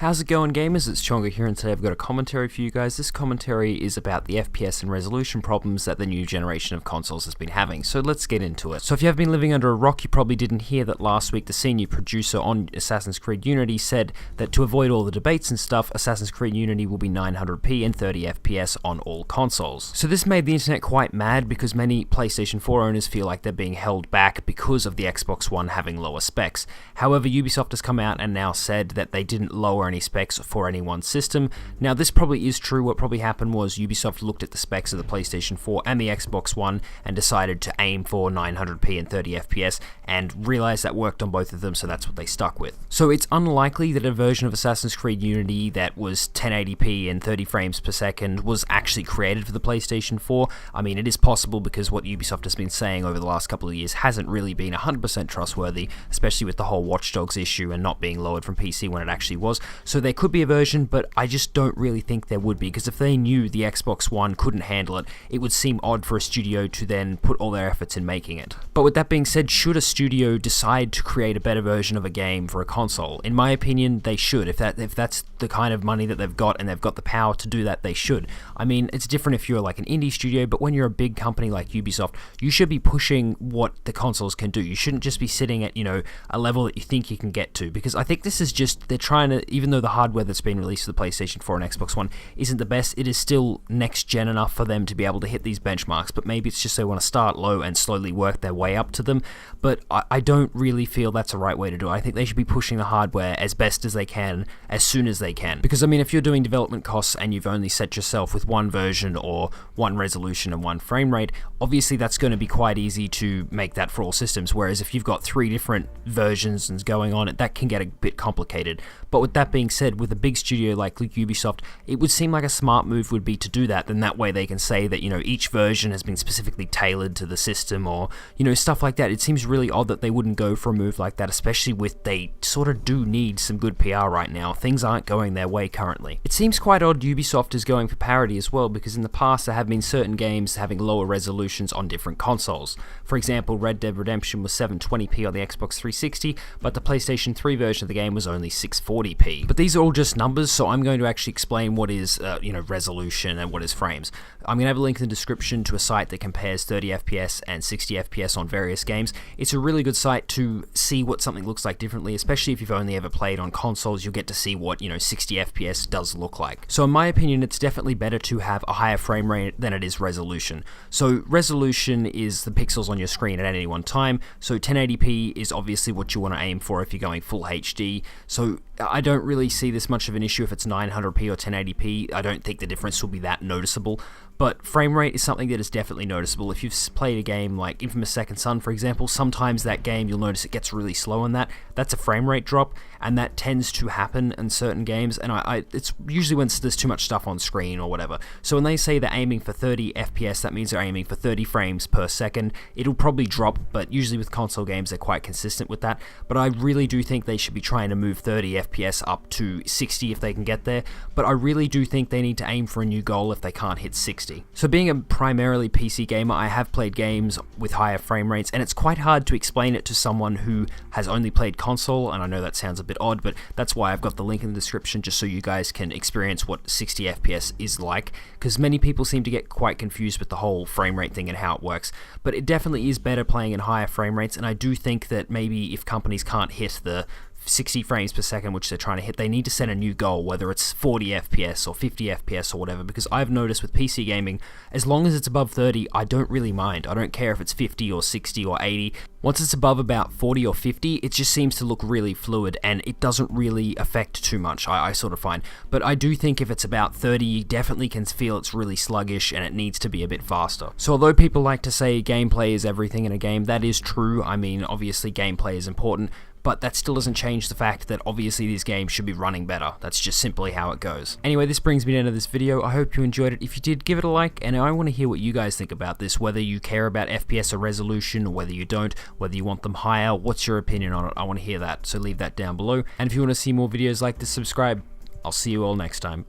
How's it going, gamers? It's Chongo here, and today I've got a commentary for you guys. This commentary is about the FPS and resolution problems that the new generation of consoles has been having, so let's get into it. So if you have been living under a rock, you probably didn't hear that last week the senior producer on Assassin's Creed Unity said that to avoid all the debates and stuff, Assassin's Creed Unity will be 900p and 30 FPS on all consoles. So this made the internet quite mad because many PlayStation 4 owners feel like they're being held back because of the Xbox One having lower specs. However, Ubisoft has come out and now said that they didn't lower any specs for any one system. Now this probably is true. What probably happened was Ubisoft looked at the specs of the PlayStation 4 and the Xbox One and decided to aim for 900p and 30 FPS and realized that worked on both of them, so that's what they stuck with. So it's unlikely that a version of Assassin's Creed Unity that was 1080p and 30 frames per second was actually created for the PlayStation 4. I mean, it is possible because what Ubisoft has been saying over the last couple of years hasn't really been 100% trustworthy, especially with the whole Watch Dogs issue and not being lowered from PC when it actually was. So there could be a version, but I just don't really think there would be, because if they knew the Xbox One couldn't handle it, it would seem odd for a studio to then put all their efforts in making it. But with that being said, should a studio decide to create a better version of a game for a console? In my opinion, they should. If that's the kind of money that they've got and they've got the power to do that, they should. I mean, it's different if you're like an indie studio, but when you're a big company like Ubisoft, you should be pushing what the consoles can do. You shouldn't just be sitting at, a level that you think you can get to, because I think this is just, they're trying to, even though the hardware that's been released for the PlayStation 4 and Xbox One isn't the best, it is still next gen enough for them to be able to hit these benchmarks, but maybe it's just they want to start low and slowly work their way up to them. But I don't really feel that's the right way to do it. I think they should be pushing the hardware as best as they can, as soon as they can. Because I mean, if you're doing development costs and you've only set yourself with one version or one resolution and one frame rate, obviously that's going to be quite easy to make that for all systems, whereas if you've got 3 different versions and going on it, that can get a bit complicated. But with that being said, with a big studio like Ubisoft, it would seem like a smart move would be to do that. Then that way they can say that, each version has been specifically tailored to the system, or, stuff like that. It seems really odd that they wouldn't go for a move like that, especially with they sort of do need some good PR right now. Things aren't going their way currently. It seems quite odd Ubisoft is going for parity as well, because in the past there have been certain games having lower resolutions on different consoles. For example, Red Dead Redemption was 720p on the Xbox 360, but the PlayStation 3 version of the game was only 640p. But these are all just numbers, so I'm going to actually explain what is, resolution and what is frames. I'm going to have a link in the description to a site that compares 30 FPS and 60 FPS on various games. It's a really good site to see what something looks like differently, especially if you've only ever played on consoles. You'll get to see what, 60 FPS does look like. So in my opinion, it's definitely better to have a higher frame rate than it is resolution. So resolution is the pixels on your screen at any one time. So 1080p is obviously what you want to aim for if you're going full HD. So I don't really see this much of an issue if it's 900p or 1080p. I don't think the difference will be that noticeable. But frame rate is something that is definitely noticeable. If you've played a game like Infamous Second Son, for example, sometimes that game you'll notice it gets really slow in that. That's a frame rate drop, and that tends to happen in certain games, and it's usually when there's too much stuff on screen or whatever. So when they say they're aiming for 30 FPS, that means they're aiming for 30 frames per second. It'll probably drop, but usually with console games they're quite consistent with that. But I really do think they should be trying to move 30 FPS up to 60 if they can get there, but I really do think they need to aim for a new goal if they can't hit 60. So being a primarily PC gamer, I have played games with higher frame rates, and it's quite hard to explain it to someone who has only played console, and I know that sounds a bit odd, but that's why I've got the link in the description, just so you guys can experience what 60 FPS is like, because many people seem to get quite confused with the whole frame rate thing and how it works. But it definitely is better playing in higher frame rates, and I do think that maybe if companies can't hit the 60 frames per second, which they're trying to hit, they need to set a new goal, whether it's 40 FPS or 50 FPS or whatever, because I've noticed with PC gaming, as long as it's above 30, I don't really mind. I don't care if it's 50 or 60 or 80. Once it's above about 40 or 50, it just seems to look really fluid, and it doesn't really affect too much, I sort of find. But I do think if it's about 30, you definitely can feel it's really sluggish and it needs to be a bit faster. So although people like to say gameplay is everything in a game, that is true. I mean, obviously gameplay is important, but that still doesn't change the fact that obviously these games should be running better. That's just simply how it goes. Anyway, this brings me to the end of this video. I hope you enjoyed it. If you did, give it a like, and I want to hear what you guys think about this, whether you care about FPS or resolution, or whether you don't, whether you want them higher. What's your opinion on it? I want to hear that, so leave that down below. And if you want to see more videos like this, subscribe. I'll see you all next time.